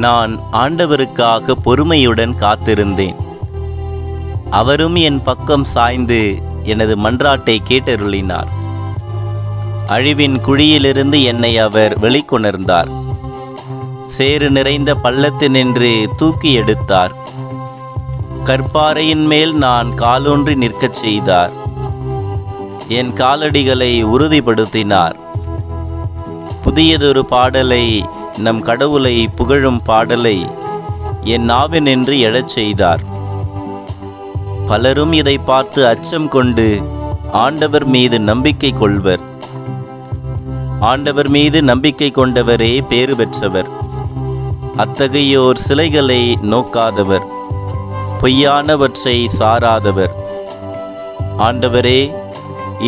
நான் ஆண்டவருக்காக பொறுமையுடன் காத்திருந்தேன். அவரும் என் பக்கம் சாய்ந்து எனது மன்றாட்டை கேட்டருளினார். அழிவின் குழியிலிருந்து என்னை அவர் வெளிக்கொணர்ந்தார். சேறு நிறைந்த பள்ளத்தினின்று தூக்கி எடுத்தார். கற்பாறையின் மேல் நான் காலூன்றி நிற்கச் செய்தார். என் காலடிகளை உறுதிப்படுத்தினார். புதியதொரு பாடலை, நம் கடவுளை புகழும் பாடலை என் நாவினின்று எழச் செய்தார். பலரும் இதை பார்த்து அச்சம் கொண்டு ஆண்டவர் மீது நம்பிக்கை கொள்வர். ஆண்டவர் மீது நம்பிக்கை கொண்டவரே பேறு பெற்றவர். அத்தகையோர் சிலைகளை நோக்காதவர், பொய்யானவற்றை சாராதவர். ஆண்டவரே,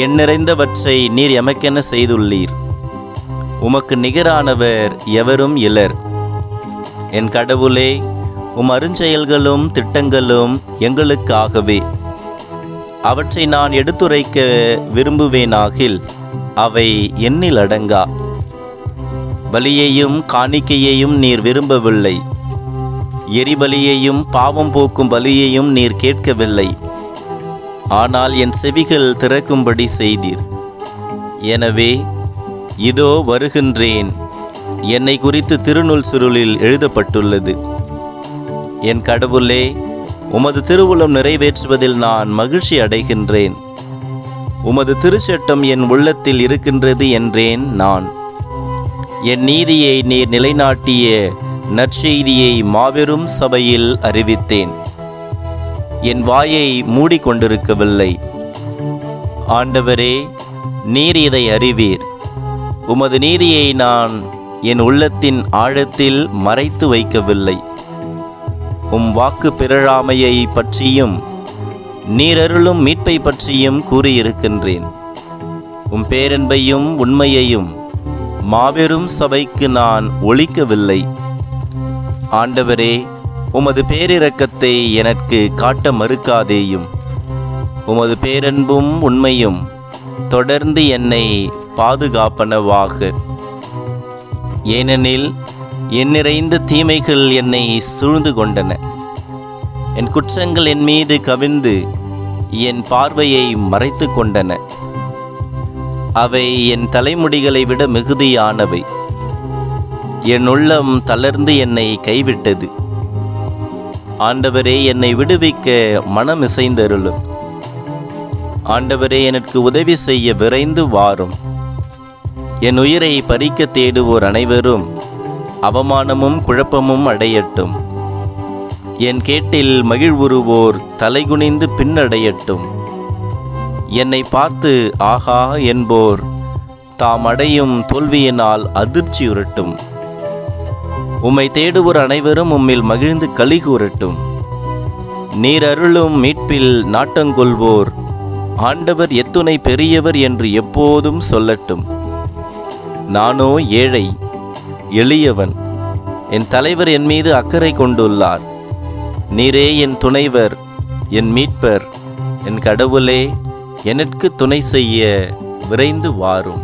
என் நிறைந்தவற்றை நீர் எமக்கென செய்துள்ளீர். உமக்கு நிகரானவர் எவரும் இலர். என் கடவுளே, உம் அருஞ்செயல்களும் திட்டங்களும் எங்களுக்காகவே. அவற்றை நான் எடுத்துரைக்க விரும்புவேனாகில் அவை எண்ணில் அடங்கா. பலியையும் காணிக்கையையும் நீர் விரும்பவில்லை. எரிபலியையும் பாவம் போக்கும் பலியையும் நீர் கேட்கவில்லை. ஆனால் என் செவிகள் திறக்கும்படி செய்தீர். எனவே இதோ வருகின்றேன். என்னை குறித்து திருநூல் சுருளில் எழுதப்பட்டுள்ளது. என் கடவுளே, உமது திருவுளம் நிறைவேற்றுவதில் நான் மகிழ்ச்சி அடைகின்றேன். உமது திருச்சட்டம் என் உள்ளத்தில் இருக்கின்றது என்றேன் நான். என் நீதியை நீர் நிலைநாட்டிய நற்செய்தியை மாபெரும் சபையில் அறிவித்தேன். என் வாயை மூடிக்கொண்டிருக்கவில்லை. ஆண்டவரே, நீர் இதை அறிவீர். உமது நீதியை நான் என் உள்ளத்தின் ஆழத்தில் மறைத்து வைக்கவில்லை. உம் வாக்கு பிறழாமையை பற்றியும் நீரருளும் மீட்பை பற்றியும் கூறியிருக்கின்றேன். உம் பேரன்பையும் உண்மையையும் மாபெரும் சபைக்கு நான் ஒளிக்கவில்லை. ஆண்டவரே, உமது பேரிரக்கத்தை எனக்கு காட்ட மறுக்காதேயும். உமது பேரன்பும் உண்மையும் தொடர்ந்து என்னை பாதுகாப்பனவாக. ஏனெனில் என் நிறைந்த தீமைகள் என்னை சூழ்ந்து கொண்டன. என் குற்றங்கள் என் மீது கவிழ்ந்து என் பார்வையை மறைத்து கொண்டன. அவை என் தலைமுடிகளை விட மிகுதியானவை. என் உள்ளம் தளர்ந்து என்னை கைவிட்டது. ஆண்டவரே, என்னை விடுவிக்க மனம் இசைந்தருளும். ஆண்டவரே, எனக்கு உதவி செய்ய விரைந்து வாரும். என் உயிரை பறிக்க தேடுவோர் அனைவரும் அவமானமும் குழப்பமும் அடையட்டும். என் கேட்டில் மகிழ்வுறுவோர் தலைகுனிந்து பின்னடையட்டும். என்னை பார்த்து ஆஹா என்போர் தாம் அடையும் தோல்வியினால் அதிர்ச்சியுறட்டும். உம்மை தேடுவோர் அனைவரும் உம்மில் மகிழ்ந்து களி கூறட்டும். நீர் அருளும் மீட்பில் நாட்டங்கொள்வோர் ஆண்டவர் எத்துணை பெரியவர் என்று எப்போதும் சொல்லட்டும். நானோ ஏழை, எளியவன். என் தலைவர் என் மீது அக்கறை கொண்டுள்ளார். நீரே என் துணைவர், என் மீட்பர். என் கடவுளே, எனக்கு துணை செய்ய விரைந்து வாரும்.